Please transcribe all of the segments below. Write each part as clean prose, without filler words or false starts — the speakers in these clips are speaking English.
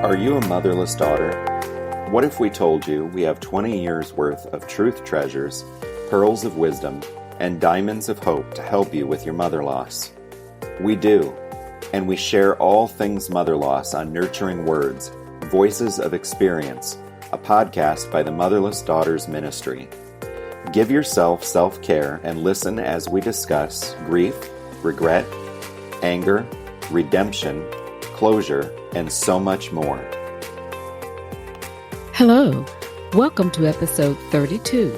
Are you a motherless daughter? What if we told you we have 20 years worth of truth treasures, pearls of wisdom, and diamonds of hope to help you with your mother loss? We do, and we share all things mother loss on Nurturing Words, Voices of Experience, a podcast by the Motherless Daughters Ministry. Give yourself self-care and listen as we discuss grief, regret, anger, redemption, closure, and so much more. Hello, welcome to episode 32.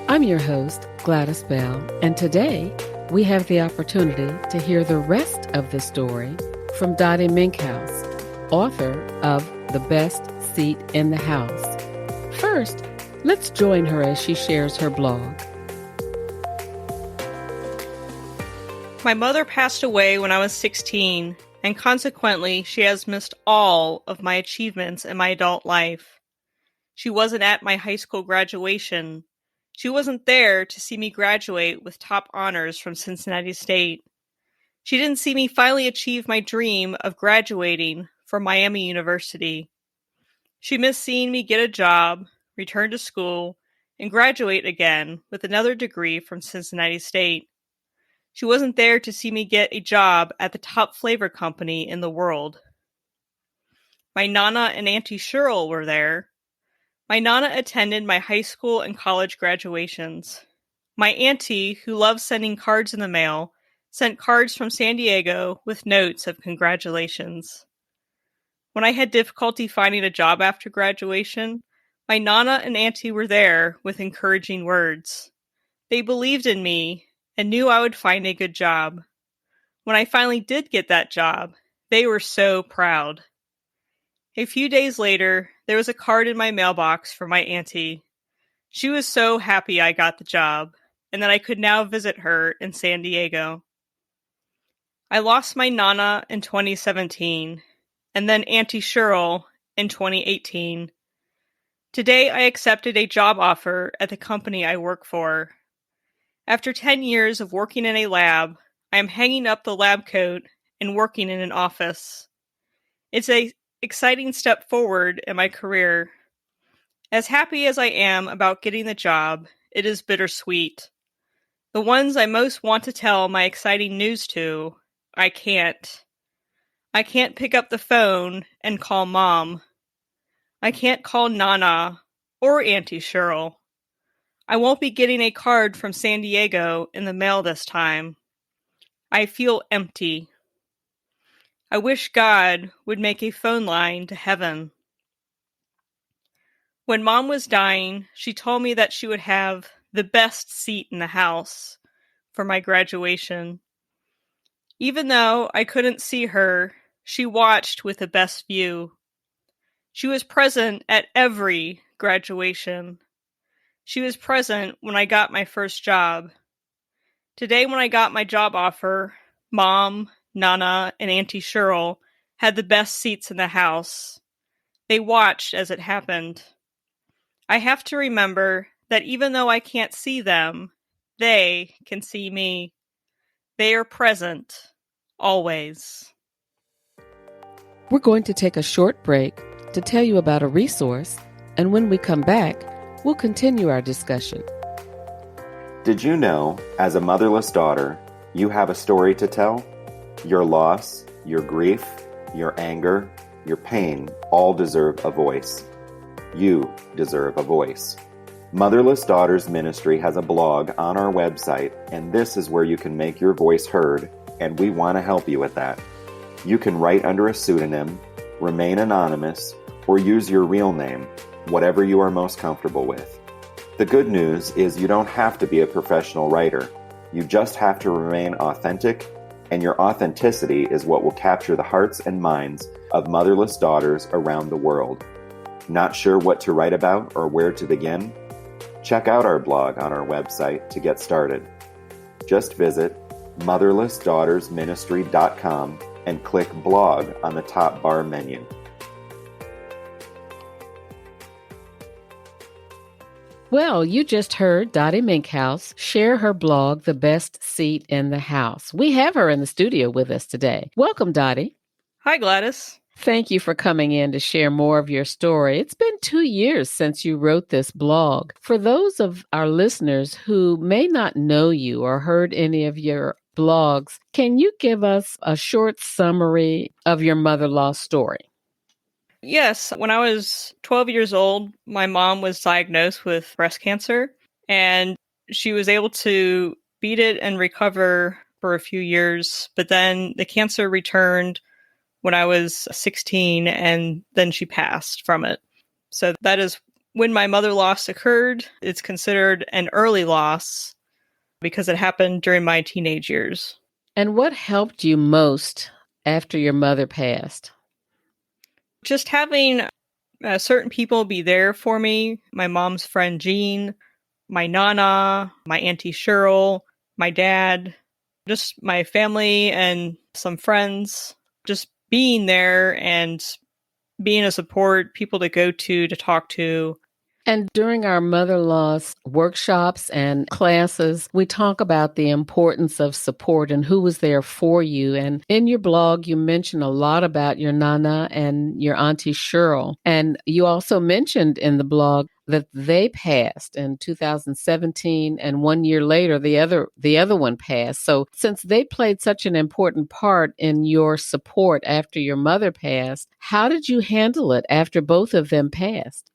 I'm your host, Gladys Bell, and today we have the opportunity to hear the rest of the story from Dottie Menkhaus, author of The Best Seat in the House. First, let's join her as she shares her blog. My mother passed away when I was 16, and consequently, she has missed all of my achievements in my adult life. She wasn't at my high school graduation. She wasn't there to see me graduate with top honors from Cincinnati State. She didn't see me finally achieve my dream of graduating from Miami University. She missed seeing me get a job, return to school, and graduate again with another degree from Cincinnati State. She wasn't there to see me get a job at the top flavor company in the world. My Nana and Auntie Cheryl were there. My Nana attended my high school and college graduations. My auntie, who loved sending cards in the mail, sent cards from San Diego with notes of congratulations. When I had difficulty finding a job after graduation, my Nana and Auntie were there with encouraging words. They believed in me and knew I would find a good job. When I finally did get that job, they were so proud. A few days later, there was a card in my mailbox for my auntie. She was so happy I got the job, and that I could now visit her in San Diego. I lost my Nana in 2017, and then Auntie Cheryl in 2018. Today, I accepted a job offer at the company I work for. After 10 years of working in a lab, I am hanging up the lab coat and working in an office. It's an exciting step forward in my career. As happy as I am about getting the job, it is bittersweet. The ones I most want to tell my exciting news to, I can't. I can't pick up the phone and call Mom. I can't call Nana or Auntie Cheryl. I won't be getting a card from San Diego in the mail this time. I feel empty. I wish God would make a phone line to heaven. When Mom was dying, she told me that she would have the best seat in the house for my graduation. Even though I couldn't see her, she watched with the best view. She was present at every graduation. She was present when I got my first job. Today, when I got my job offer, Mom, Nana, and Auntie Cheryl had the best seats in the house. They watched as it happened. I have to remember that even though I can't see them, they can see me. They are present, always. We're going to take a short break to tell you about a resource, and when we come back, we'll continue our discussion. Did you know, as a motherless daughter, you have a story to tell? Your loss, your grief, your anger, your pain all deserve a voice. You deserve a voice. Motherless Daughters Ministry has a blog on our website, and this is where you can make your voice heard, and we want to help you with that. You can write under a pseudonym, remain anonymous, or use your real name, whatever you are most comfortable with. The good news is you don't have to be a professional writer. You just have to remain authentic, and your authenticity is what will capture the hearts and minds of motherless daughters around the world. Not sure what to write about or where to begin? Check out our blog on our website to get started. Just visit motherlessdaughtersministry.com and click blog on the top bar menu. Well, you just heard Dottie Menkhaus share her blog, The Best Seat in the House. We have her in the studio with us today. Welcome, Dottie. Hi, Gladys. Thank you for coming in to share more of your story. It's been 2 years since you wrote this blog. For those of our listeners who may not know you or heard any of your blogs, can you give us a short summary of your mother-in-law story? Yes, when I was 12 years old, my mom was diagnosed with breast cancer, and she was able to beat it and recover for a few years. But then the cancer returned when I was 16, and then she passed from it. So that is when my mother loss occurred. It's considered an early loss because it happened during my teenage years. And what helped you most after your mother passed? Just having certain people be there for me. My mom's friend Jean, my nana, my auntie Cheryl, my dad, just my family and some friends. Just being there and being a support, people to go to talk to. And during our mother-in-law's workshops and classes, we talk about the importance of support and who was there for you. And in your blog, you mentioned a lot about your Nana and your Auntie Cheryl. And you also mentioned in the blog that they passed in 2017, and 1 year later, the other one passed. So since they played such an important part in your support after your mother passed, how did you handle it after both of them passed?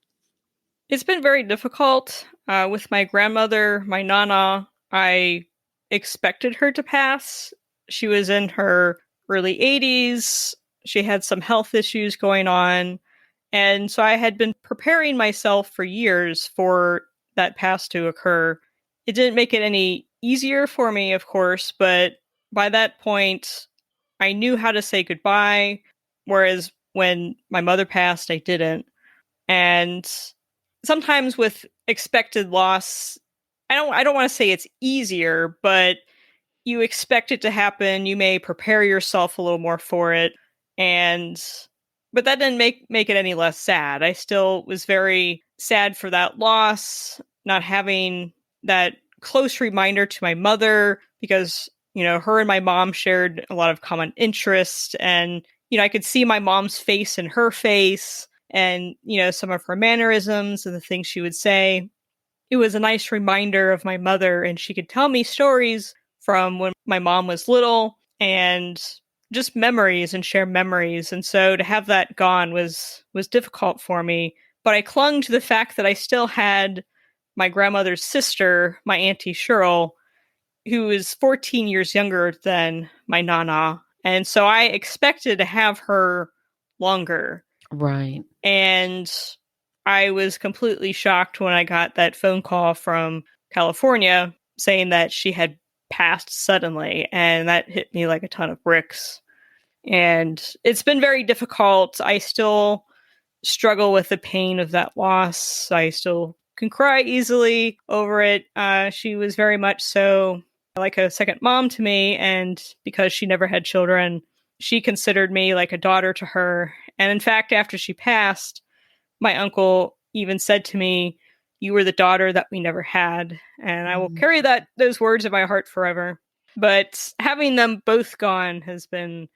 It's been very difficult. With my grandmother, my nana, I expected her to pass. She was in her early 80s. She had some health issues going on. And so I had been preparing myself for years for that pass to occur. It didn't make it any easier for me, of course, but by that point, I knew how to say goodbye. Whereas when my mother passed, I didn't. And sometimes with expected loss, I don't want to say it's easier, but you expect it to happen. You may prepare yourself a little more for it, and but that didn't make it any less sad. I still was very sad for that loss, not having that close reminder to my mother, because her and my mom shared a lot of common interests, and I could see my mom's face in her face, and some of her mannerisms and the things she would say. It was a nice reminder of my mother, and she could tell me stories from when my mom was little and just memories and share memories. And so to have that gone was difficult for me, but I clung to the fact that I still had my grandmother's sister, my auntie Cheryl, who is 14 years younger than my nana. And so I expected to have her longer. Right. And I was completely shocked when I got that phone call from California saying that she had passed suddenly, and that hit me like a ton of bricks. And it's been very difficult. I still struggle with the pain of that loss. I still can cry easily over it. She was very much so like a second mom to me, and because she never had children, she considered me like a daughter to her. And in fact, after she passed, my uncle even said to me, "You were the daughter that we never had." And I will carry those words in my heart forever. But having them both gone has been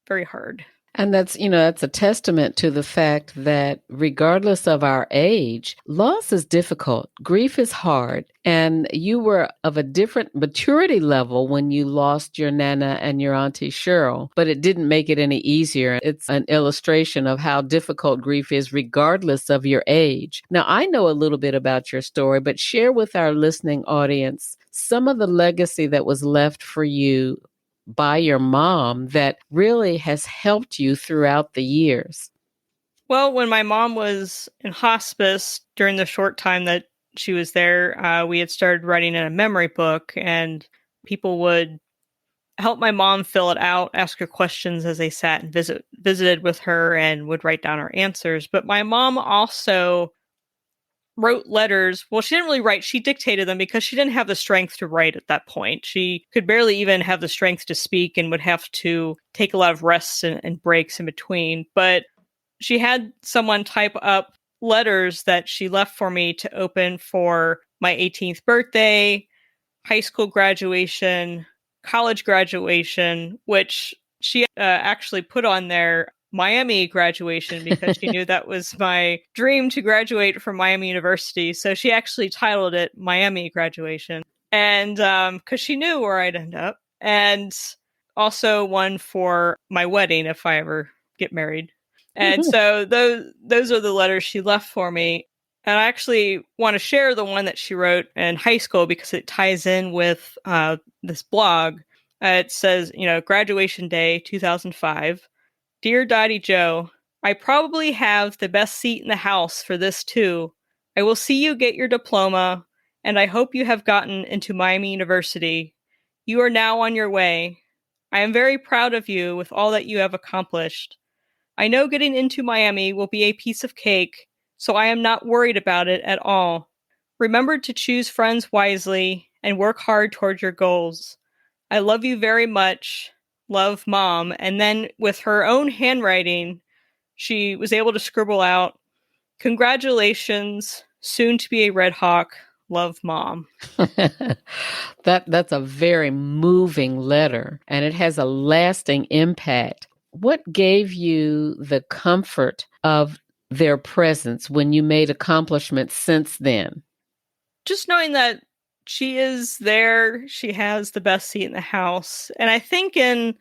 very hard. And that's a testament to the fact that regardless of our age, loss is difficult. Grief is hard. And you were of a different maturity level when you lost your Nana and your Auntie Cheryl, but it didn't make it any easier. It's an illustration of how difficult grief is regardless of your age. Now, I know a little bit about your story, but share with our listening audience some of the legacy that was left for you by your mom that really has helped you throughout the years? Well, when my mom was in hospice during the short time that she was there, we had started writing in a memory book, and people would help my mom fill it out, ask her questions as they sat and visited with her, and would write down her answers. But my mom also wrote letters. Well, she didn't really write, she dictated them because she didn't have the strength to write at that point. She could barely even have the strength to speak and would have to take a lot of rests and breaks in between. But she had someone type up letters that she left for me to open for my 18th birthday, high school graduation, college graduation, which she actually put on there Miami graduation because she knew that was my dream to graduate from Miami University. So she actually titled it Miami Graduation. And because she knew where I'd end up. And also one for my wedding if I ever get married. And so those are the letters she left for me. And I actually want to share the one that she wrote in high school because it ties in with this blog. It says, graduation day 2005. Dear Dottie Joe, I probably have the best seat in the house for this too. I will see you get your diploma, and I hope you have gotten into Miami University. You are now on your way. I am very proud of you with all that you have accomplished. I know getting into Miami will be a piece of cake, so I am not worried about it at all. Remember to choose friends wisely and work hard toward your goals. I love you very much. Love, Mom. And then with her own handwriting, she was able to scribble out, congratulations, soon to be a Red Hawk. Love, Mom. That's a very moving letter, and it has a lasting impact. What gave you the comfort of their presence when you made accomplishments since then? Just knowing that she is there, she has the best seat in the house. And I think in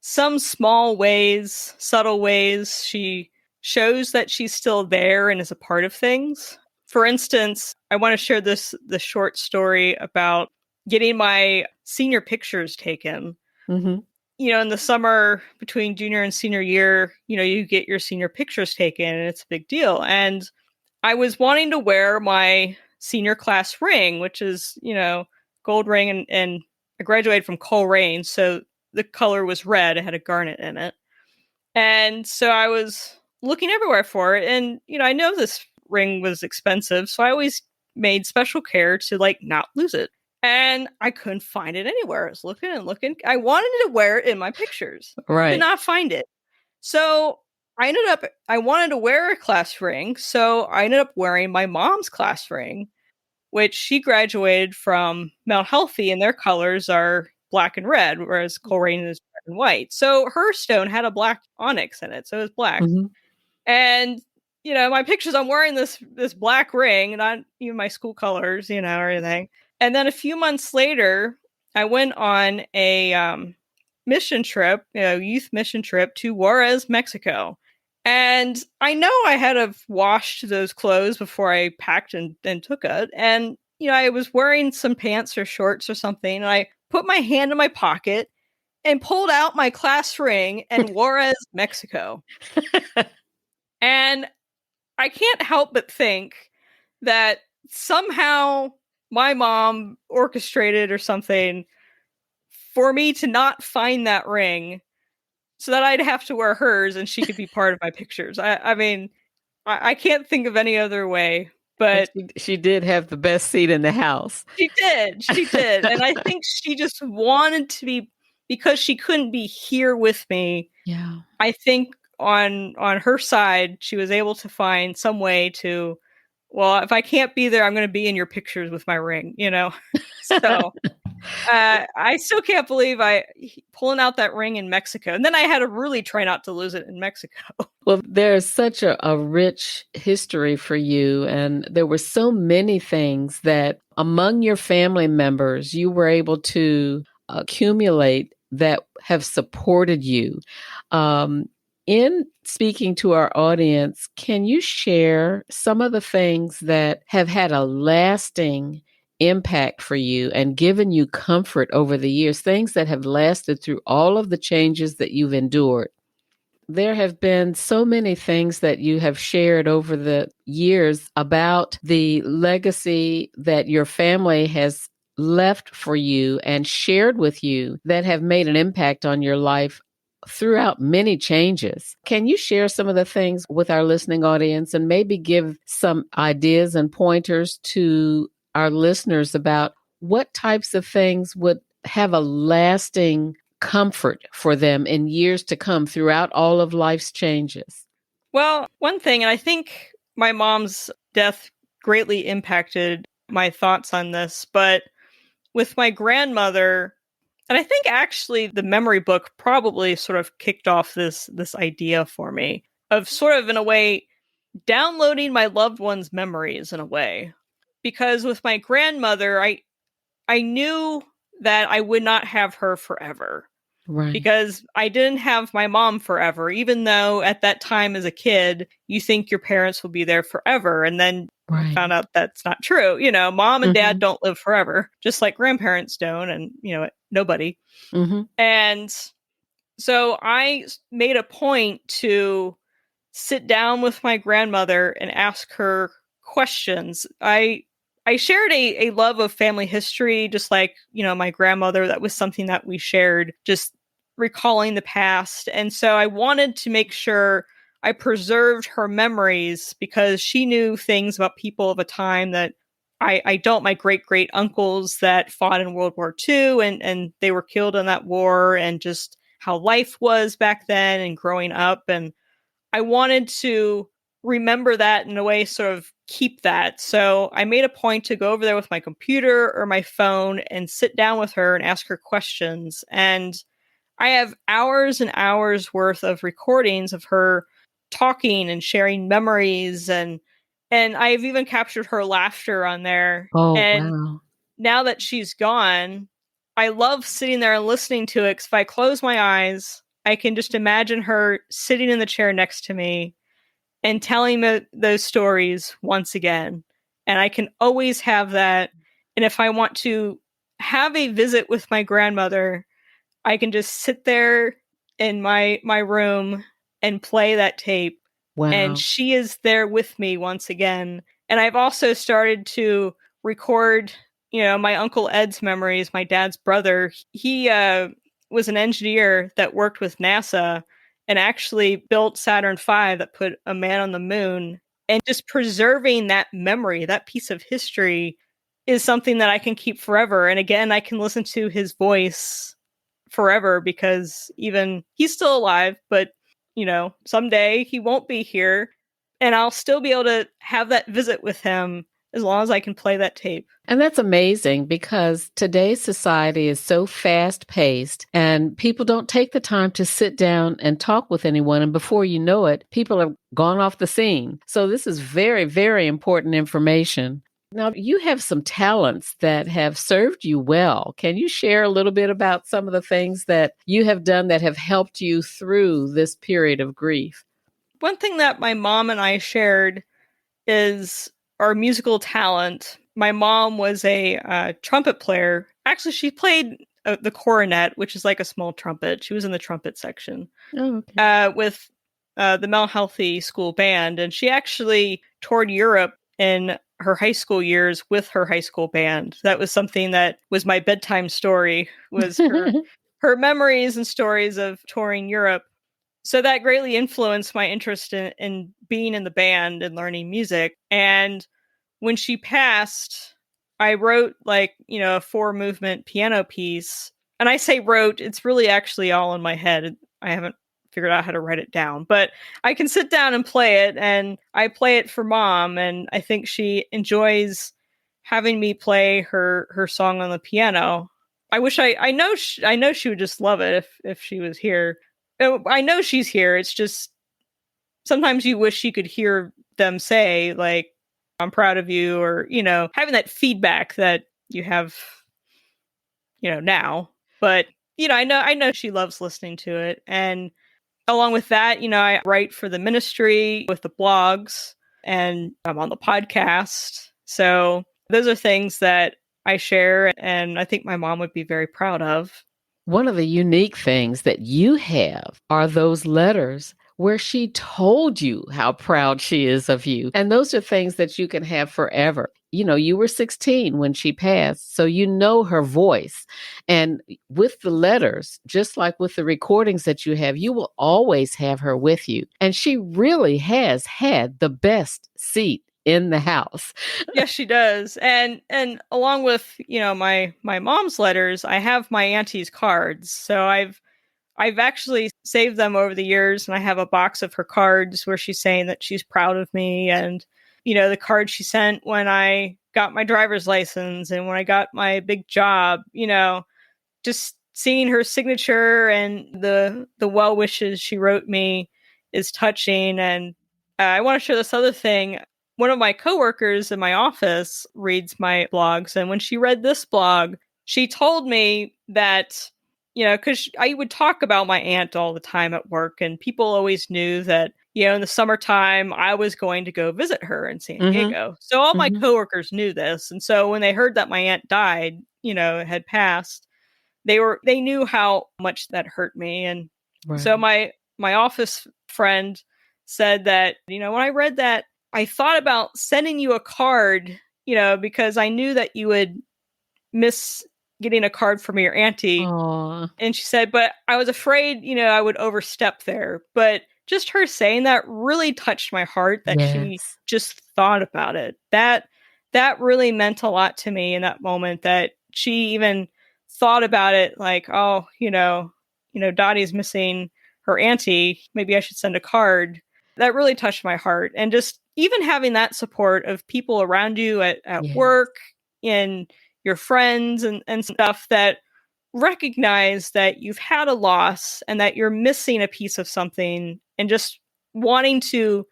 some small ways, subtle ways, she shows that she's still there and is a part of things. For instance, I want to share this short story about getting my senior pictures taken. Mm-hmm. In the summer between junior and senior year, you get your senior pictures taken and it's a big deal. And I was wanting to wear my senior class ring, which is, gold ring. And I graduated from Coleraine, so the color was red. It had a garnet in it. And so I was looking everywhere for it. And, I know this ring was expensive, so I always made special care to not lose it. And I couldn't find it anywhere. I was looking and looking. I wanted to wear it in my pictures. Right. Could not find it. So I wanted to wear a class ring. So I ended up wearing my mom's class ring, which she graduated from Mount Healthy, and their colors are black and red, whereas Coleraine is red and white. So her stone had a black onyx in it. So it was black. Mm-hmm. And, my pictures, I'm wearing this black ring, not even my school colors, or anything. And then a few months later, I went on a mission trip, youth mission trip to Juarez, Mexico. And I know I had to have washed those clothes before I packed and took it. And, I was wearing some pants or shorts or something. And I put my hand in my pocket and pulled out my class ring and Juarez, Mexico. And I can't help but think that somehow my mom orchestrated or something for me to not find that ring so that I'd have to wear hers and she could be part of my pictures. I mean, I can't think of any other way, but she did have the best seat in the house. She did. And I think she just wanted to be, because she couldn't be here with me. Yeah. I think on her side, she was able to find some way to, well, if I can't be there, I'm going to be in your pictures with my ring, So I still can't believe pulling out that ring in Mexico. And then I had to really try not to lose it in Mexico. Well, there's such a rich history for you. And there were so many things that among your family members, you were able to accumulate that have supported you. In speaking to our audience, can you share some of the things that have had a lasting impact for you and given you comfort over the years, things that have lasted through all of the changes that you've endured? There have been so many things that you have shared over the years about the legacy that your family has left for you and shared with you that have made an impact on your life throughout many changes. Can you share some of the things with our listening audience and maybe give some ideas and pointers to our listeners about what types of things would have a lasting comfort for them in years to come throughout all of life's changes? Well, one thing, and I think my mom's death greatly impacted my thoughts on this, but with my grandmother, And I think actually the memory book probably sort of kicked off this idea for me of sort of in a way downloading my loved ones' memories in a way. Because with my grandmother, I knew that I would not have her forever. Right. Because I didn't have my mom forever, even though at that time as a kid, you think your parents will be there forever. And then I Right. found out that's not true. Mom and dad Mhm. don't live forever, just like grandparents don't, and, nobody. Mhm. And so I made a point to sit down with my grandmother and ask her questions. I shared a love of family history, just like, my grandmother. That was something that we shared, just recalling the past. And so I wanted to make sure I preserved her memories because she knew things about people of a time that I don't. My great great uncles that fought in World War II and they were killed in that war, and just how life was back then and growing up. And I wanted to remember that in a way, sort of keep that. So I made a point to go over there with my computer or my phone and sit down with her and ask her questions. And I have hours and hours worth of recordings of her talking and sharing memories, and I've even captured her laughter on there. Oh, And wow. now that she's gone, I love sitting there and listening to it, 'cause if I close my eyes, I can just imagine her sitting in the chair next to me and telling me those stories once again. And I can always have that. And if I want to have a visit with my grandmother, I can just sit there in my room and play that tape, and Wow. she is there with me once again. And I've also started to record, my Uncle Ed's memories, my dad's brother. He was an engineer that worked with NASA and actually built Saturn V that put a man on the moon. And just preserving that memory, that piece of history, is something that I can keep forever. And again, I can listen to his voice forever because even he's still alive, but someday he won't be here, and I'll still be able to have that visit with him as long as I can play that tape. And that's amazing because today's society is so fast paced and people don't take the time to sit down and talk with anyone. And before you know it, people have gone off the scene. So this is very, very important information. Now, you have some talents that have served you well. Can you share a little bit about some of the things that you have done that have helped you through this period of grief? One thing that my mom and I shared is our musical talent. My mom was a trumpet player. Actually, she played the cornet, which is like a small trumpet. She was in the trumpet section Oh, okay. with the Mel Healthy School Band, and she actually toured Europe in her high school years with her high school band. That was something that was my bedtime story, was her memories and stories of touring Europe. So that greatly influenced my interest in being in the band and learning music. And when she passed, I wrote a 4-movement piano piece. And I say wrote, it's really actually all in my head. I haven't figured out how to write it down, but I can sit down and play it, and I play it for mom, and I think she enjoys having me play her song on the piano. I wish I know she would just love it if she was here. I know she's here. It's just sometimes you wish you could hear them say, like, I'm proud of you, or, having that feedback that you have, now. But, I know she loves listening to it. And along with that, I write for the ministry with the blogs, and I'm on the podcast. So those are things that I share, and I think my mom would be very proud of. One of the unique things that you have are those letters where she told you how proud she is of you. And those are things that you can have forever. You were 16 when she passed, so you know her voice. And with the letters, just like with the recordings that you have, you will always have her with you. And she really has had the best seat in the house. Yes, she does. And along with, my mom's letters, I have my auntie's cards. So I've actually saved them over the years, and I have a box of her cards where she's saying that she's proud of me. And, the card she sent when I got my driver's license and when I got my big job, just seeing her signature and the well wishes she wrote me is touching. And I want to share this other thing. One of my coworkers in my office reads my blogs, and when she read this blog, she told me that, because I would talk about my aunt all the time at work, and people always knew that, in the summertime, I was going to go visit her in San Diego. So all my coworkers knew this. And so when they heard that my aunt died, had passed, they knew how much that hurt me. And so my office friend said that, when I read that, I thought about sending you a card, because I knew that you would miss getting a card from your auntie. Aww. And she said, but I was afraid, I would overstep there. But just her saying that really touched my heart, that she just thought about it. That really meant a lot to me in that moment, that she even thought about it, like, oh, Dottie's missing her auntie. Maybe I should send a card. That really touched my heart. And just even having that support of people around you at work and your friends and stuff that recognize that you've had a loss and that you're missing a piece of something, and just wanting to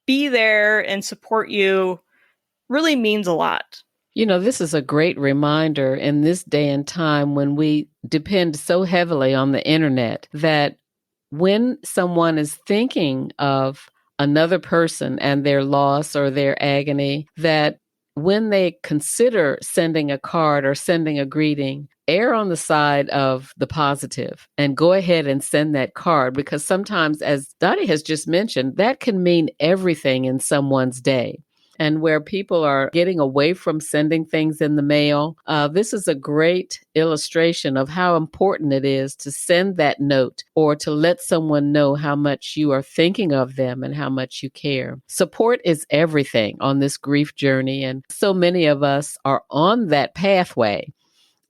be there and support you really means a lot. This is a great reminder in this day and time when we depend so heavily on the internet, that when someone is thinking of another person and their loss or their agony, that when they consider sending a card or sending a greeting, err on the side of the positive and go ahead and send that card, because sometimes, as Dottie has just mentioned, that can mean everything in someone's day. And where people are getting away from sending things in the mail, this is a great illustration of how important it is to send that note, or to let someone know how much you are thinking of them and how much you care. Support is everything on this grief journey, and so many of us are on that pathway.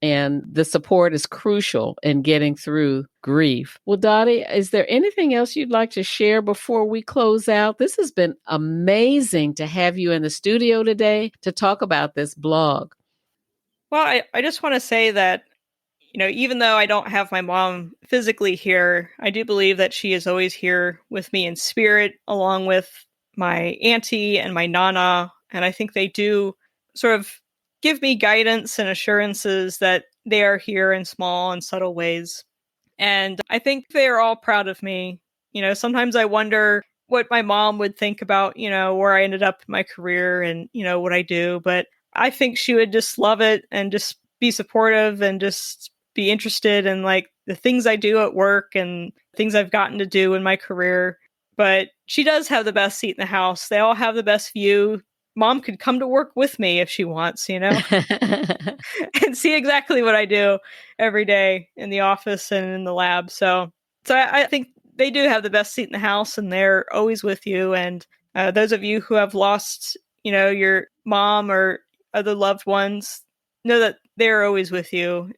And the support is crucial in getting through grief. Well, Dottie, is there anything else you'd like to share before we close out? This has been amazing to have you in the studio today to talk about this blog. Well, I just want to say that, even though I don't have my mom physically here, I do believe that she is always here with me in spirit, along with my auntie and my nana. And I think they do sort of give me guidance and assurances that they are here in small and subtle ways. And I think they are all proud of me. Sometimes I wonder what my mom would think about, where I ended up in my career and, what I do. But I think she would just love it and just be supportive and just be interested in, like, the things I do at work and things I've gotten to do in my career. But she does have the best seat in the house. They all have the best view. Mom could come to work with me if she wants, and see exactly what I do every day in the office and in the lab. So I think they do have the best seat in the house, and they're always with you. And those of you who have lost, your mom or other loved ones, know that they're always with you,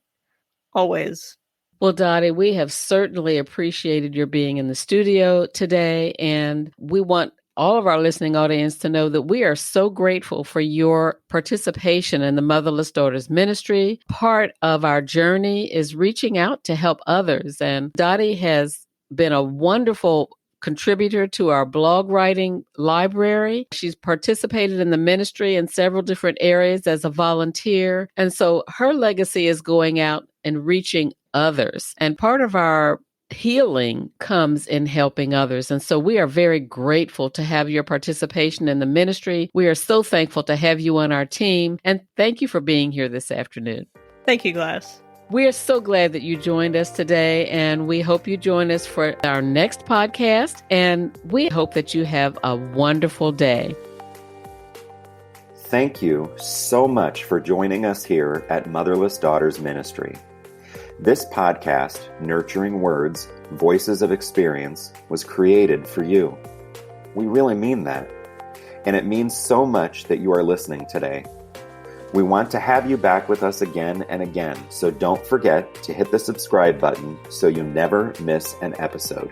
always. Well, Dottie, we have certainly appreciated your being in the studio today, and we want all of our listening audience to know that we are so grateful for your participation in the Motherless Daughters Ministry. Part of our journey is reaching out to help others. And Dottie has been a wonderful contributor to our blog writing library. She's participated in the ministry in several different areas as a volunteer. And so her legacy is going out and reaching others. And part of our healing comes in helping others. And so we are very grateful to have your participation in the ministry. We are so thankful to have you on our team. And thank you for being here this afternoon. Thank you, Gladys. We are so glad that you joined us today, and we hope you join us for our next podcast. And we hope that you have a wonderful day. Thank you so much for joining us here at Motherless Daughters Ministry. This podcast, Nurturing Words, Voices of Experience, was created for you. We really mean that. And it means so much that you are listening today. We want to have you back with us again and again, so don't forget to hit the subscribe button so you never miss an episode.